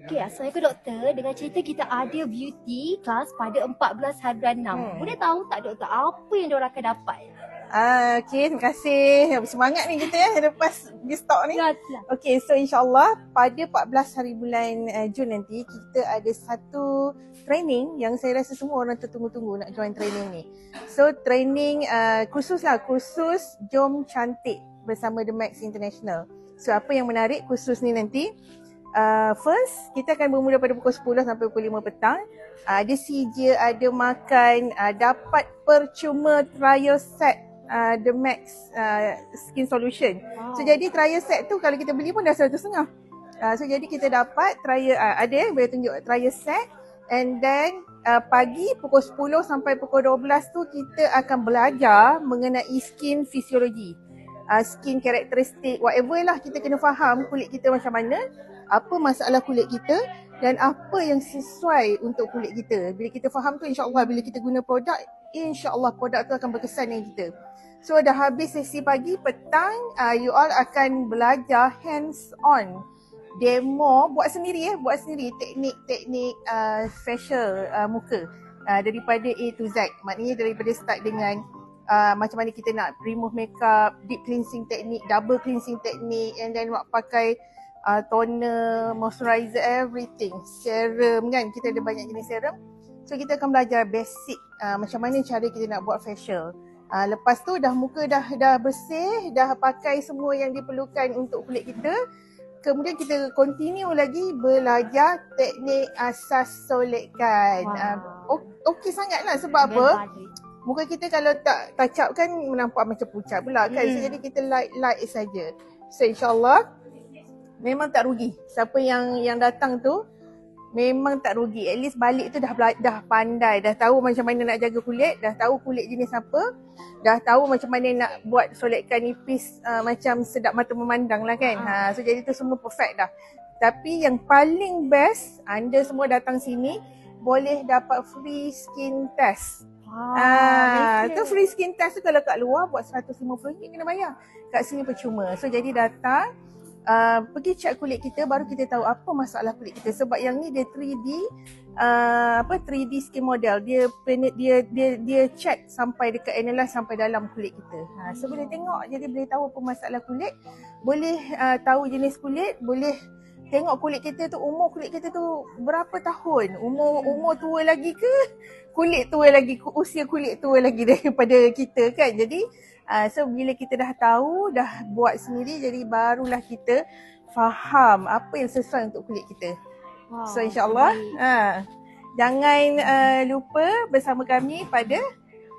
Okey, Assalamualaikum doktor. Dengan cerita kita ada beauty class pada 14 hari bulan 6. Boleh tahu tak doktor apa yang diorang akan dapat? Okay, terima kasih. Semangat ni kita lepas di stok ni. Okay, so insyaAllah pada 14 hari bulan Jun nanti kita ada satu training yang saya rasa semua orang tertunggu-tunggu nak join training ni. So training kursus Jom Cantik bersama The Max International. So apa yang menarik kursus ni nanti? First, kita akan bermula pada pukul 10 sampai pukul 5 petang. Ada sijil, ada makan, dapat percuma trial set The Max Skin Solution. So jadi trial set tu kalau kita beli pun dah 100 setengah. So jadi kita dapat trial, ada boleh tunjuk trial set. And then pagi pukul 10 sampai pukul 12 tu kita akan belajar mengenai skin fisiologi. Skin karakteristik, whatever lah, kita kena faham kulit kita macam mana, apa masalah kulit kita dan apa yang sesuai untuk kulit kita. Bila kita faham tu, insyaAllah bila kita guna produk, insyaAllah produk tu akan berkesan dengan kita. So dah habis sesi pagi, petang, you all akan belajar hands on. Demo, buat sendiri teknik-teknik facial muka daripada A to Z. Maknanya daripada start dengan macam mana kita nak remove makeup, deep cleansing technique, double cleansing technique, and then pakai toner, moisturizer, everything, serum kan, kita ada banyak jenis serum. So kita akan belajar basic macam mana cara kita nak buat facial. Lepas tu dah muka dah bersih, dah pakai semua yang diperlukan untuk kulit kita. Kemudian kita continue lagi belajar teknik asas solekan. Okey sangatlah, sebab apa? Muka kita kalau tak touch up kan nampak macam pucat pula kan. So jadi kita light saja. So insyaAllah memang tak rugi. Siapa yang datang tu memang tak rugi. At least balik tu dah pandai, dah tahu macam mana nak jaga kulit, dah tahu kulit jenis apa, dah tahu macam mana nak buat solekan nipis macam sedap mata memandang lah kan. So jadi tu semua perfect dah. Tapi yang paling best, anda semua datang sini boleh dapat free skin test. Tu free skin test tu kalau kat luar buat RM150 kena bayar. Kat sini percuma. So jadi datang, pergi check kulit kita, baru kita tahu apa masalah kulit kita. Sebab yang ni dia 3D skin model. Dia check sampai dekat analyze sampai dalam kulit kita. So boleh tengok, jadi boleh tahu apa masalah kulit, boleh tahu jenis kulit, boleh tengok kulit kita tu, umur kulit kita tu berapa tahun, umur tua lagi ke kulit tua lagi, usia kulit tua lagi daripada kita kan. Jadi so bila kita dah tahu, dah buat sendiri, jadi barulah kita faham apa yang sesuai untuk kulit kita. So insyaAllah jangan lupa bersama kami pada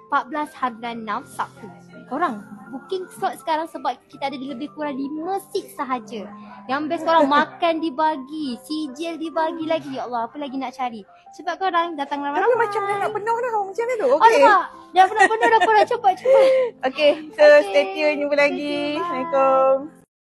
14 hari bulan 6 Sabtu. Korang booking slot sekarang sebab kita ada lebih kurang 5 seat sahaja. Yang best korang makan dibagi, sijil dibagi lagi. Ya Allah, apa lagi nak cari? Cepat korang datang ramai-ramai. Tapi macam dah nak penuh dah macam mana tu? Okay. Dah penuh dah korang, cepat. Okay, so stay tune, jumpa lagi. Assalamualaikum.